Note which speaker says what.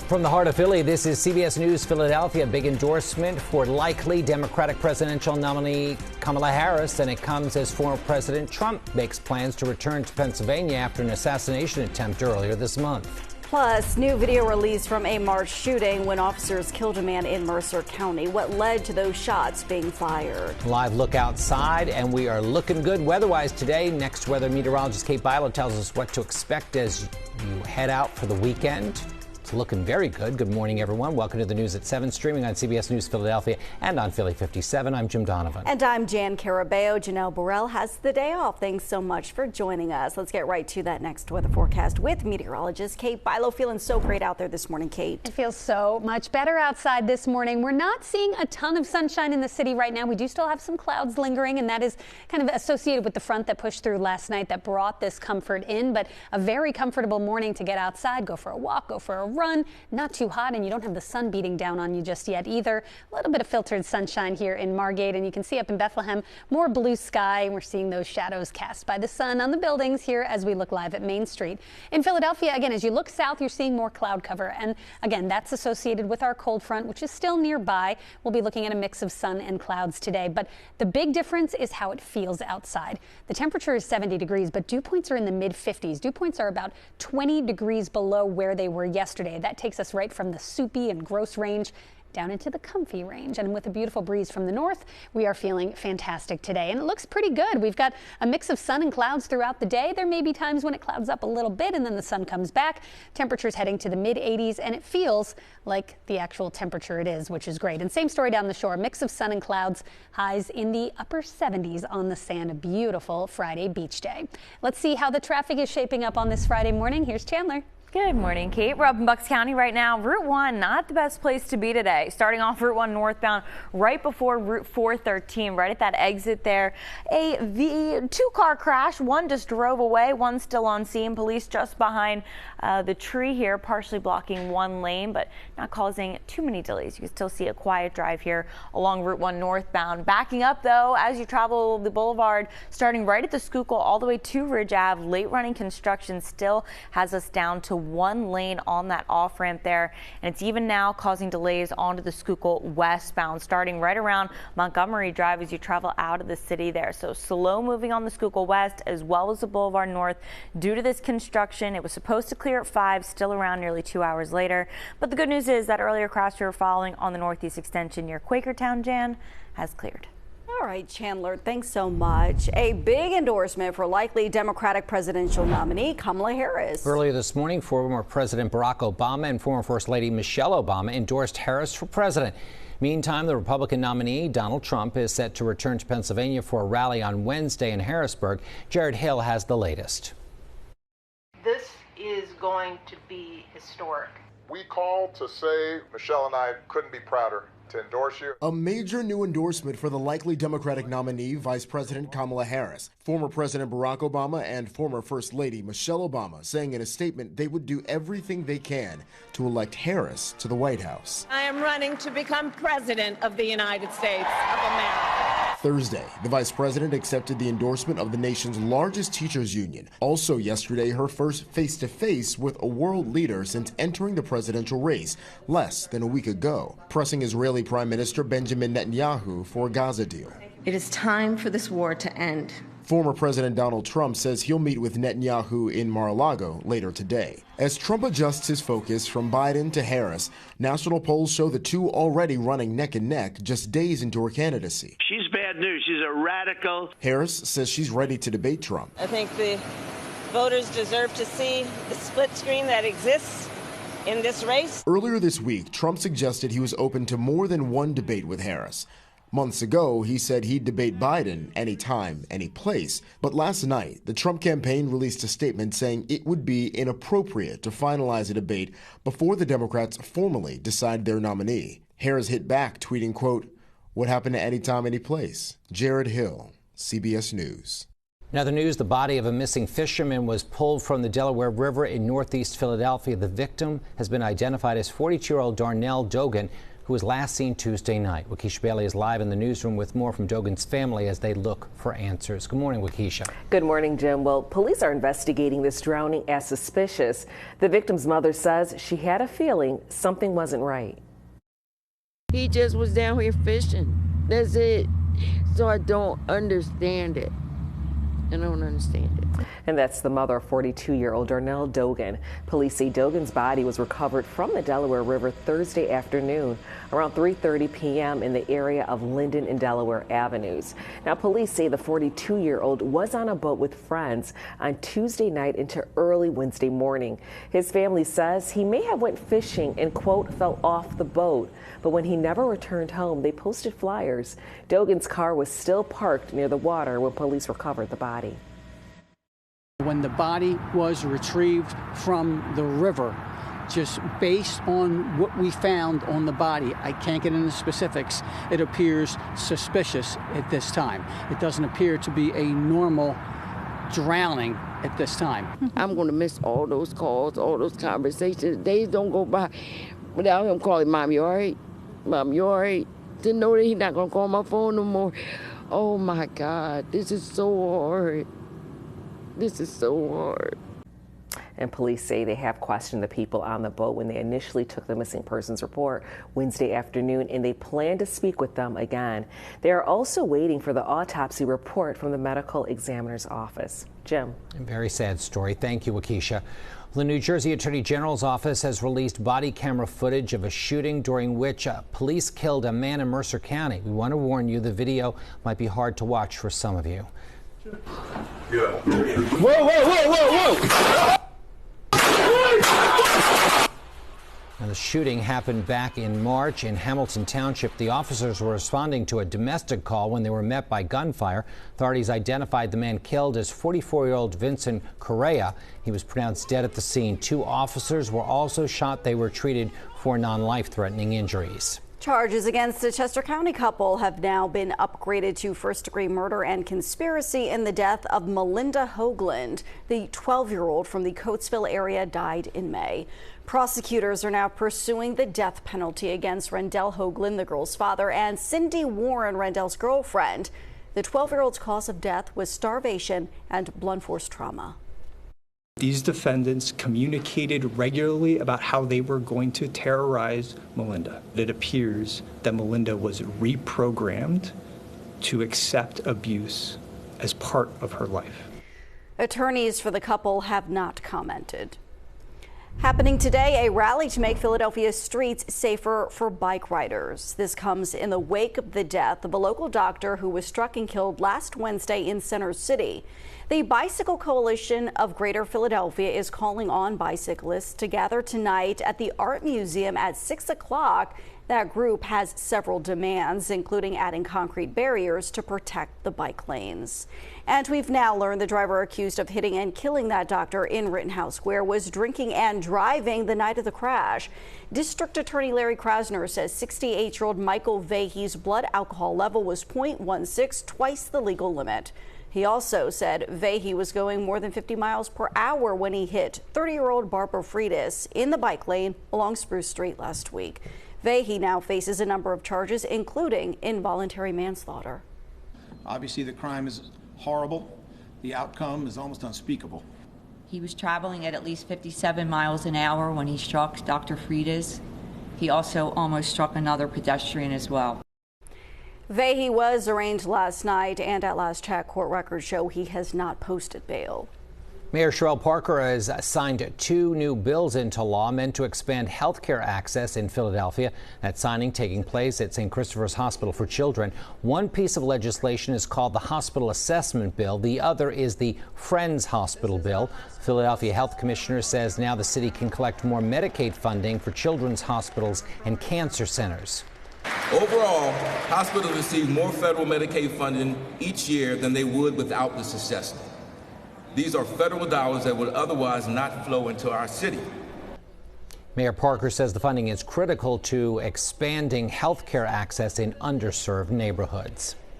Speaker 1: From the heart of Philly, this is CBS News Philadelphia. Big endorsement for likely Democratic presidential nominee Kamala Harris, and it comes as former President Trump makes plans to return to Pennsylvania after an assassination attempt earlier this month.
Speaker 2: Plus, new video released from a March shooting when officers killed a man in Mercer County. What led to those shots being fired?
Speaker 1: Live look outside, and we are looking good weather-wise today. Next weather meteorologist Kate Bilo tells us what to expect as you head out for the weekend. It's looking very good. Good morning, everyone. Welcome to the news at 7, streaming on CBS News Philadelphia and on Philly 57. I'm Jim Donovan.
Speaker 2: And I'm Jan Carabeo. Janelle Burrell has the day off. Thanks so much for joining us. Let's get right to that next weather forecast with meteorologist Kate Bilo. Feeling so great out there this morning, Kate.
Speaker 3: It feels so much better outside this morning. We're not seeing a ton of sunshine in the city right now. We do still have some clouds lingering, and that is kind of associated with the front that pushed through last night that brought this comfort in. But a very comfortable morning to get outside, go for a walk, go for a run. Not too hot, and you don't have the sun beating down on you just yet either. A little bit of filtered sunshine here in Margate, and you can see up in Bethlehem more blue sky, and we're seeing those shadows cast by the sun on the buildings here as we look live at Main Street. In Philadelphia, again, as you look south, you're seeing more cloud cover, and again, that's associated with our cold front, which is still nearby. We'll be looking at a mix of sun and clouds today, but the big difference is how it feels outside. The temperature is 70 degrees, but dew points are in the mid-50s. Dew points are about 20 degrees below where they were yesterday. That takes us right from the soupy and gross range down into the comfy range. And with a beautiful breeze from the north, we are feeling fantastic today. And it looks pretty good. We've got a mix of sun and clouds throughout the day. There may be times when it clouds up a little bit and then the sun comes back. Temperatures heading to the mid-80s, and it feels like the actual temperature it is, which is great. And same story down the shore. Mix of sun and clouds, highs in the upper 70s on the sand. A beautiful Friday beach day. Let's see how the traffic is shaping up on this Friday morning. Here's Chandler.
Speaker 4: Good morning, Kate. We're up in Bucks County right now. Route 1, not the best place to be today. Starting off Route 1 northbound right before Route 413, right at that exit there. A two-car crash. One just drove away. One still on scene. Police just behind the tree here, partially blocking one lane, but not causing too many delays. You can still see a quiet drive here along Route 1 northbound. Backing up, though, as you travel the boulevard, starting right at the Schuylkill all the way to Ridge Ave. Late running construction still has us down to one lane on that off ramp there, and it's even now causing delays onto the Schuylkill westbound, starting right around Montgomery Drive as you travel out of the city there. So slow moving on the Schuylkill west as well as the Boulevard north due to this construction. It was supposed to clear at 5, still around nearly 2 hours later. But the good news is that earlier crash we were following on the northeast extension near Quakertown, Jan, has cleared.
Speaker 2: All right, Chandler, thanks so much. A big endorsement for likely Democratic presidential nominee Kamala Harris.
Speaker 1: Earlier this morning, former President Barack Obama and former First Lady Michelle Obama endorsed Harris for president. Meantime, the Republican nominee, Donald Trump, is set to return to Pennsylvania for a rally on Wednesday in Harrisburg. Jared Hill has the latest.
Speaker 5: This is going to be historic.
Speaker 6: We called to say Michelle and I couldn't be prouder to endorse you.
Speaker 7: A major new endorsement for the likely Democratic nominee, Vice President Kamala Harris. Former President Barack Obama and former First Lady Michelle Obama saying in a statement they would do everything they can to elect Harris to the White House.
Speaker 8: I am running to become President of the United States of America.
Speaker 7: Thursday, the vice president accepted the endorsement of the nation's largest teachers union. Also yesterday, her first face-to-face with a world leader since entering the presidential race less than a week ago, pressing Israeli Prime Minister Benjamin Netanyahu for a Gaza deal.
Speaker 9: It is time for this war to end.
Speaker 7: Former President Donald Trump says he'll meet with Netanyahu in Mar-a-Lago later today. As Trump adjusts his focus from Biden to Harris, national polls show the two already running neck and neck just days into her candidacy.
Speaker 10: She's bad news. She's a radical.
Speaker 7: Harris says she's ready to debate Trump.
Speaker 8: I think the voters deserve to see the split screen that exists in this race.
Speaker 7: Earlier this week, Trump suggested he was open to more than one debate with Harris. Months ago, he said he'd debate Biden anytime, any place. But last night, the Trump campaign released a statement saying it would be inappropriate to finalize a debate before the Democrats formally decide their nominee. Harris hit back, tweeting, quote, "What happened to anytime, any place?" Jared Hill, CBS News.
Speaker 1: In other news, the body of a missing fisherman was pulled from the Delaware River in northeast Philadelphia. The victim has been identified as 42-year-old Darnell Dogan, who was last seen Tuesday night. Waukesha Bailey is live in the newsroom with more from Dogan's family as they look for answers. Good morning, Waukesha.
Speaker 11: Good morning, Jim. Well, police are investigating this drowning as suspicious. The victim's mother says she had a feeling something wasn't right.
Speaker 12: He just was down here fishing. That's it. So I don't understand it. I don't understand it.
Speaker 11: And that's the mother of 42-year-old Darnell Dogan. Police say Dogan's body was recovered from the Delaware River Thursday afternoon around 3:30 p.m. in the area of Linden and Delaware Avenues. Now, police say the 42-year-old was on a boat with friends on Tuesday night into early Wednesday morning. His family says he may have went fishing and, quote, fell off the boat. But when he never returned home, they posted flyers. Dogan's car was still parked near the water when police recovered the body.
Speaker 13: When the body was retrieved from the river, just based on what we found on the body, I can't get into specifics, it appears suspicious at this time. It doesn't appear to be a normal drowning at this time.
Speaker 12: I'm going to miss all those calls, all those conversations. Days don't go by without him calling, Mom, you all right? Mom, you all right? To know that he's not going to call my phone no more. Oh, my God, this is so hard. This is so hard.
Speaker 11: And police say they have questioned the people on the boat when they initially took the missing persons report Wednesday afternoon, and they plan to speak with them again. They are also waiting for the autopsy report from the medical examiner's office. Jim.
Speaker 1: A very sad story. Thank you, Waukesha. The New Jersey Attorney General's office has released body camera footage of a shooting during which police killed a man in Mercer County. We want to warn you, the video might be hard to watch for some of you.
Speaker 14: Yeah. Whoa, whoa, whoa, whoa, whoa!
Speaker 1: Now, the shooting happened back in March in Hamilton Township. The officers were responding to a domestic call when they were met by gunfire. Authorities identified the man killed as 44-year-old Vincent Correa. He was pronounced dead at the scene. 2 officers were also shot. They were treated for non-life-threatening injuries.
Speaker 2: Charges against a Chester County couple have now been upgraded to first-degree murder and conspiracy in the death of Melinda Hoagland. The 12-year-old from the Coatesville area died in May. Prosecutors are now pursuing the death penalty against Rendell Hoagland, the girl's father, and Cindy Warren, Rendell's girlfriend. The 12-year-old's cause of death was starvation and blunt force trauma.
Speaker 15: These defendants communicated regularly about how they were going to terrorize Melinda. It appears that Melinda was reprogrammed to accept abuse as part of her life.
Speaker 2: Attorneys for the couple have not commented. Happening today, a rally to make Philadelphia's streets safer for bike riders. This comes in the wake of the death of a local doctor who was struck and killed last Wednesday in Center City. The Bicycle Coalition of Greater Philadelphia is calling on bicyclists to gather tonight at the Art Museum at 6 o'clock. That group has several demands, including adding concrete barriers to protect the bike lanes. And we've now learned the driver accused of hitting and killing that doctor in Rittenhouse Square was drinking and driving the night of the crash. District Attorney Larry Krasner says 68-year-old Michael Vahey's blood alcohol level was 0.16, twice the legal limit. He also said Vahey was going more than 50 miles per hour when he hit 30-year-old Barbara Freitas in the bike lane along Spruce Street last week. Vahey now faces a number of charges, including involuntary manslaughter.
Speaker 16: Obviously, the crime is horrible. The outcome is almost unspeakable.
Speaker 17: He was traveling at least 57 miles an hour when he struck Dr. Freitas. He also almost struck another pedestrian as well.
Speaker 2: Vahey was arraigned last night, and at last check, court records show he has not posted bail.
Speaker 1: Mayor Sherrell Parker has signed 2 new bills into law meant to expand health care access in Philadelphia. That signing taking place at St. Christopher's Hospital for Children. One piece of legislation is called the Hospital Assessment Bill. The other is the Friends Hospital Bill. Philadelphia Health Commissioner says now the city can collect more Medicaid funding for children's hospitals and cancer centers.
Speaker 18: Overall, hospitals receive more federal Medicaid funding each year than they would without this assessment. These are federal dollars that would otherwise not flow into our city.
Speaker 1: Mayor Parker says the funding is critical to expanding health care access in underserved neighborhoods.